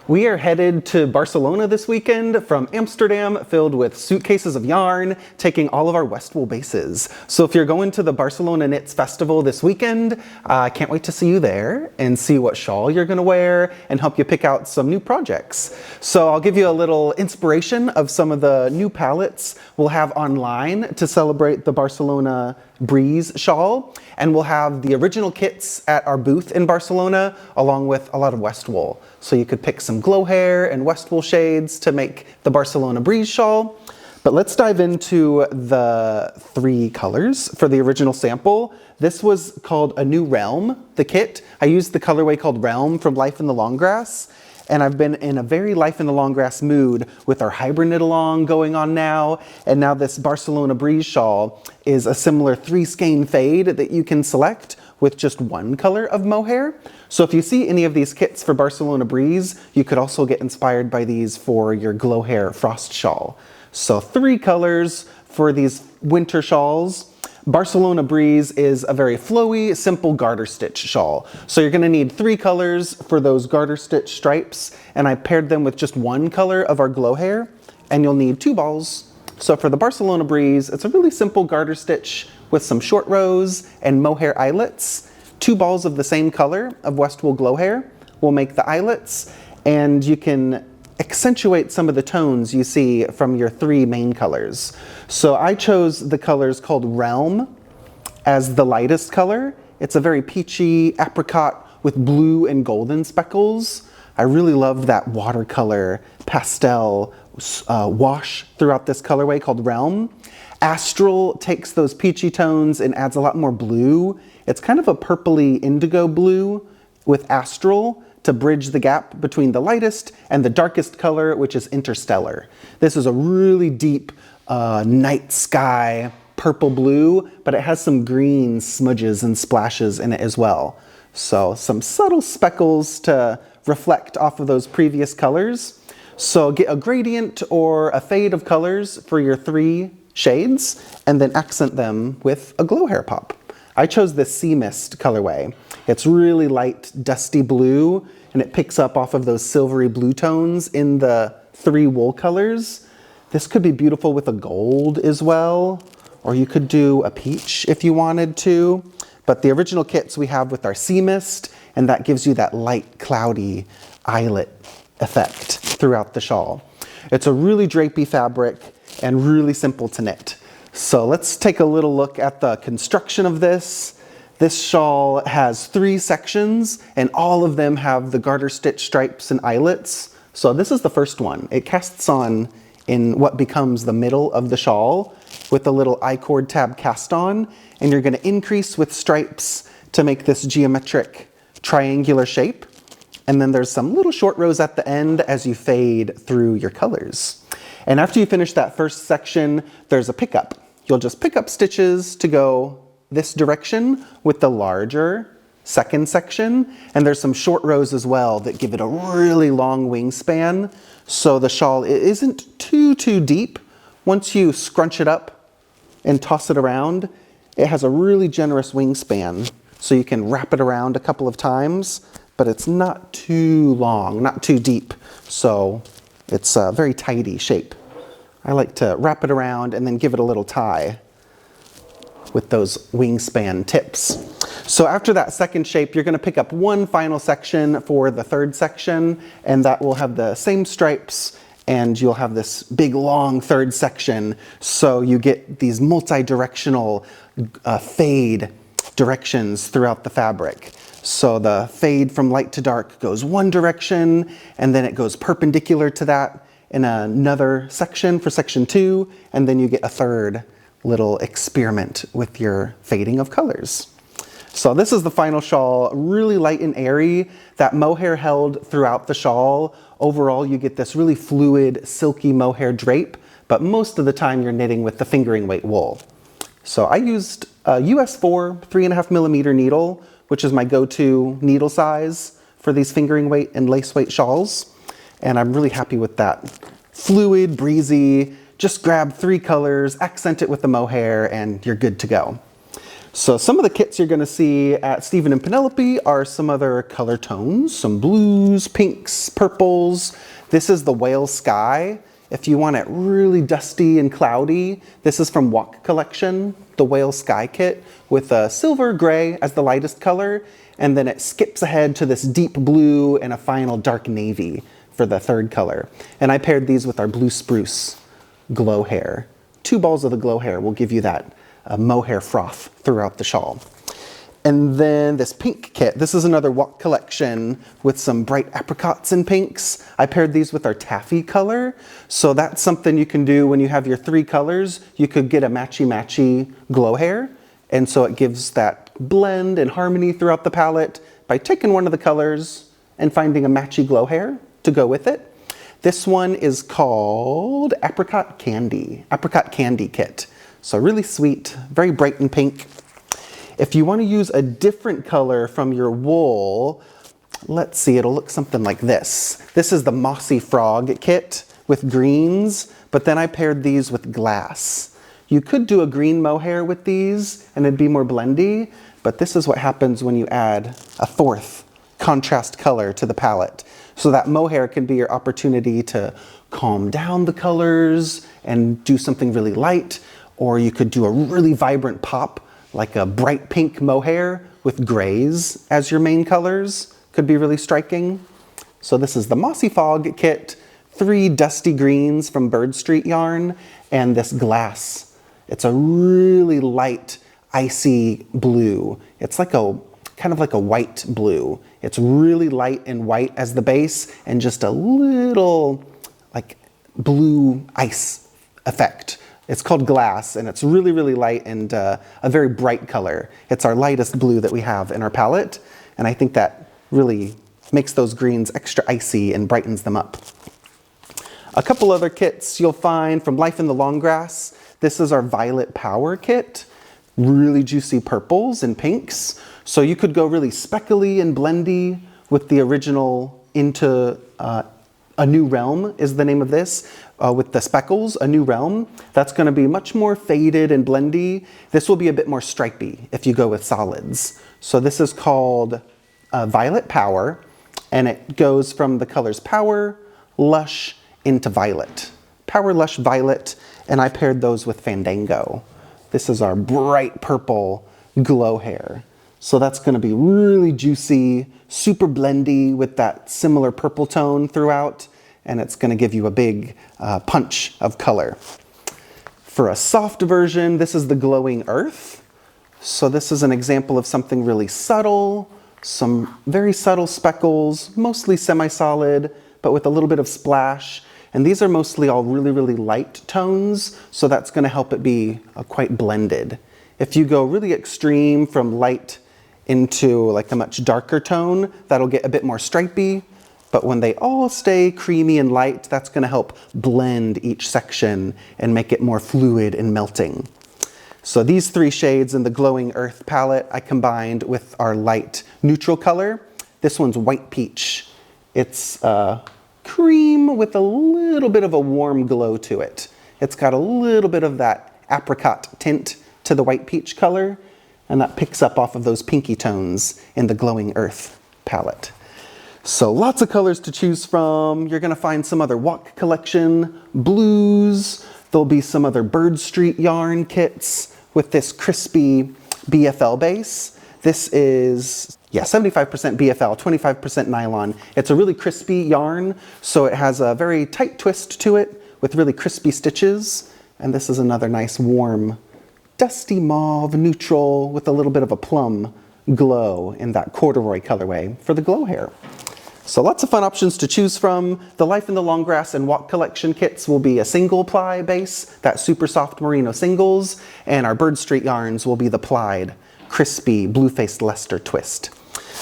We are headed to Barcelona this weekend from Amsterdam, filled with suitcases of yarn, taking all of our Westwool bases. So if you're going to the Barcelona Knits Festival this weekend, I can't wait to see you there and see what shawl you're gonna wear and help you pick out some new projects. So I'll give you a little inspiration of some of the new palettes we'll have online to celebrate the Barcelona Breeze shawl. And we'll have the original kits at our booth in Barcelona, along with a lot of Westwool. So you could pick some glow hair and Westwool shades to make the Barcelona Breeze shawl. But let's dive into the 3 colors for the original sample. This was called A New Realm, the kit. I used the colorway called Realm from Life in the Long Grass. And I've been in a very Life in the Long Grass mood with our hybrid knit along going on now. And now this Barcelona Breeze shawl is a similar 3 skein fade that you can select with just 1 color of mohair. So if you see any of these kits for Barcelona Breeze, you could also get inspired by these for your glow hair frost shawl. So 3 colors for these winter shawls. Barcelona Breeze is a very flowy, simple garter stitch shawl. So you're gonna need 3 colors for those garter stitch stripes, and I paired them with just 1 color of our glow hair, and you'll need 2 balls. So for the Barcelona Breeze, it's a really simple garter stitch with some short rows and mohair eyelets. 2 balls of the same color of Westwool glow hair will make the eyelets, and you can accentuate some of the tones you see from your 3 main colors. So I chose the colors called Realm as the lightest color. It's a very peachy apricot with blue and golden speckles. I really love that watercolor pastel wash throughout this colorway called Realm. Astral takes those peachy tones and adds a lot more blue. It's kind of a purpley indigo blue with Astral to bridge the gap between the lightest and the darkest color, which is Interstellar. This is a really deep night sky purple blue, but it has some green smudges and splashes in it as well. So some subtle speckles to reflect off of those previous colors. So get a gradient or a fade of colors for your 3 shades and then accent them with a glow hair pop. I chose the Sea Mist colorway. It's really light, dusty blue, and it picks up off of those silvery blue tones in the 3 wool colors. This could be beautiful with a gold as well, or you could do a peach if you wanted to. But the original kits we have with our Sea Mist, and that gives you that light, cloudy eyelet effect throughout the shawl. It's a really drapey fabric and really simple to knit. So let's take a little look at the construction of this. This shawl has 3 sections, and all of them have the garter stitch stripes and eyelets. So this is the first one. It casts on in what becomes the middle of the shawl with a little I-cord tab cast on, and you're gonna increase with stripes to make this geometric triangular shape. And then there's some little short rows at the end as you fade through your colors. And after you finish that first section, there's a pickup. You'll just pick up stitches to go this direction with the larger second section. And there's some short rows as well that give it a really long wingspan. So the shawl isn't too deep. Once you scrunch it up and toss it around, it has a really generous wingspan. So you can wrap it around a couple of times, but it's not too long, not too deep. So it's a very tidy shape. I like to wrap it around and then give it a little tie with those wingspan tips. So after that second shape, you're gonna pick up 1 final section for the 3rd section, and that will have the same stripes, and you'll have this big long 3rd section. So you get these multi-directional fade directions throughout the fabric. So the fade from light to dark goes 1 direction, and then it goes perpendicular to that in another section for section 2, and then you get a 3rd little experiment with your fading of colors. So this is the final shawl, really light and airy. That mohair held throughout the shawl. Overall, you get this really fluid, silky mohair drape, but most of the time you're knitting with the fingering weight wool. So I used a US 4 3.5 millimeter needle, which is my go-to needle size for these fingering weight and lace weight shawls. And I'm really happy with that. Fluid, breezy, just grab 3 colors, accent it with the mohair, and you're good to go. So some of the kits you're gonna see at Stephen and Penelope are some other color tones, some blues, pinks, purples. This is the Whale Sky. If you want it really dusty and cloudy, this is from Walk Collection, the Whale Sky kit with a silver gray as the lightest color, and then it skips ahead to this deep blue and a final dark navy for the third color. And I paired these with our blue spruce glow hair. 2 balls of the glow hair will give you that mohair froth throughout the shawl. And then this pink kit, this is another Walk Collection with some bright apricots and pinks. I paired these with our taffy color. So that's something you can do when you have your 3 colors. You could get a matchy-matchy glow hair. And so it gives that blend and harmony throughout the palette by taking one of the colors and finding a matchy glow hair to go with it. This one is called Apricot Candy Kit. So really sweet, very bright and pink. If you want to use a different color from your wool, let's see, it'll look something like this. This is the Mossy Frog kit with greens, but then I paired these with glass. You could do a green mohair with these and it'd be more blendy, but this is what happens when you add a 4th contrast color to the palette. So that mohair can be your opportunity to calm down the colors and do something really light, or you could do a really vibrant pop like a bright pink mohair with grays as your main colors. Could be really striking. So this is the Mossy Fog kit, 3 dusty greens from Bird Street yarn, and this glass. It's a really light, icy blue. It's like a kind of like a white blue. It's really light and white as the base, and just a little like blue ice effect. It's called Glass, and it's really, really light and a very bright color. It's our lightest blue that we have in our palette, and I think that really makes those greens extra icy and brightens them up. A couple other kits you'll find from Life in the Long Grass. This is our Violet Power kit. Really juicy purples and pinks. So you could go really speckly and blendy with the original Into A New Realm is the name of this. With the speckles, A New Realm. That's going to be much more faded and blendy. This will be a bit more stripy if you go with solids. So this is called Violet Power, and it goes from the colors Power, Lush, into Violet. Power, Lush, Violet, and I paired those with Fandango. This is our bright purple glow hair. So that's going to be really juicy, super blendy with that similar purple tone throughout, and it's going to give you a big punch of color. For a soft version, this is the Glowing Earth. So this is an example of something really subtle, some very subtle speckles, mostly semi-solid, but with a little bit of splash. And these are mostly all really, really light tones, so that's going to help it be quite blended. If you go really extreme from light into like a much darker tone, that'll get a bit more stripy. But when they all stay creamy and light, that's going to help blend each section and make it more fluid and melting. So these 3 shades in the Glowing Earth palette I combined with our light neutral color. This one's White Peach. It's cream with a little bit of a warm glow to it. It's got a little bit of that apricot tint to the White Peach color, and that picks up off of those pinky tones in the Glowing Earth palette. So lots of colors to choose from. You're gonna find some other Walk Collection blues. There'll be some other Bird Street yarn kits with this crispy BFL base. This is, 75% BFL, 25% nylon. It's a really crispy yarn, so it has a very tight twist to it with really crispy stitches. And this is another nice warm, dusty mauve neutral with a little bit of a plum glow in that corduroy colorway for the glow hair. So lots of fun options to choose from. The Life in the Long Grass and Walk Collection kits will be a single ply base, that super soft merino singles, and our Bird Street yarns will be the plied, crispy, blue-faced Leicester twist.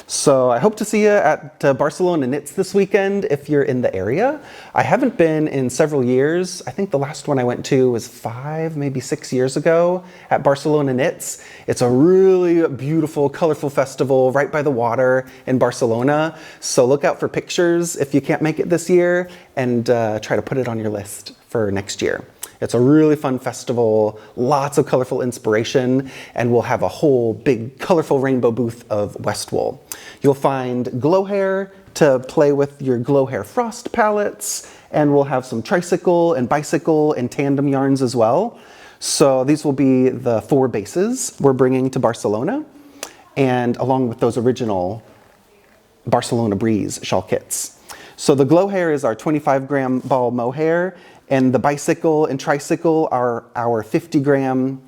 So I hope to see you at Barcelona Knits this weekend if you're in the area. I haven't been in several years. I think the last one I went to was 5, maybe 6 years ago at Barcelona Knits. It's a really beautiful, colorful festival right by the water in Barcelona. So look out for pictures if you can't make it this year, and try to put it on your list for next year. It's a really fun festival, lots of colorful inspiration, and we'll have a whole big colorful rainbow booth of Westwool. You'll find glow hair to play with your glow hair frost palettes, and we'll have some tricycle and bicycle and tandem yarns as well. So these will be the 4 bases we're bringing to Barcelona, and along with those original Barcelona Breeze shawl kits. So the glow hair is our 25-gram ball mohair, and the bicycle and tricycle are our 50-gram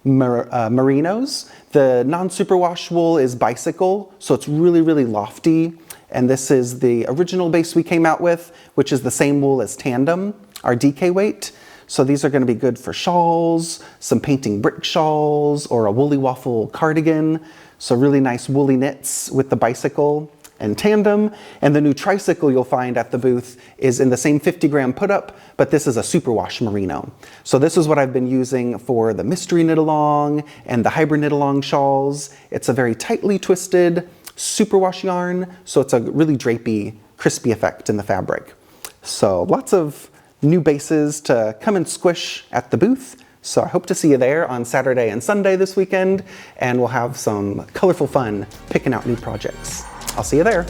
merinos. The non-superwash wool is bicycle, so it's really, really lofty. And this is the original base we came out with, which is the same wool as tandem, our DK weight. So these are going to be good for shawls, some painting brick shawls, or a woolly waffle cardigan. So really nice woolly knits with the bicycle and tandem. And the new tricycle you'll find at the booth is in the same 50-gram put-up, but this is a superwash merino. So this is what I've been using for the mystery knit-along and the hybrid knit-along shawls. It's a very tightly twisted superwash yarn, so it's a really drapey, crispy effect in the fabric. So lots of new bases to come and squish at the booth. So I hope to see you there on Saturday and Sunday this weekend, and we'll have some colorful fun picking out new projects. I'll see you there.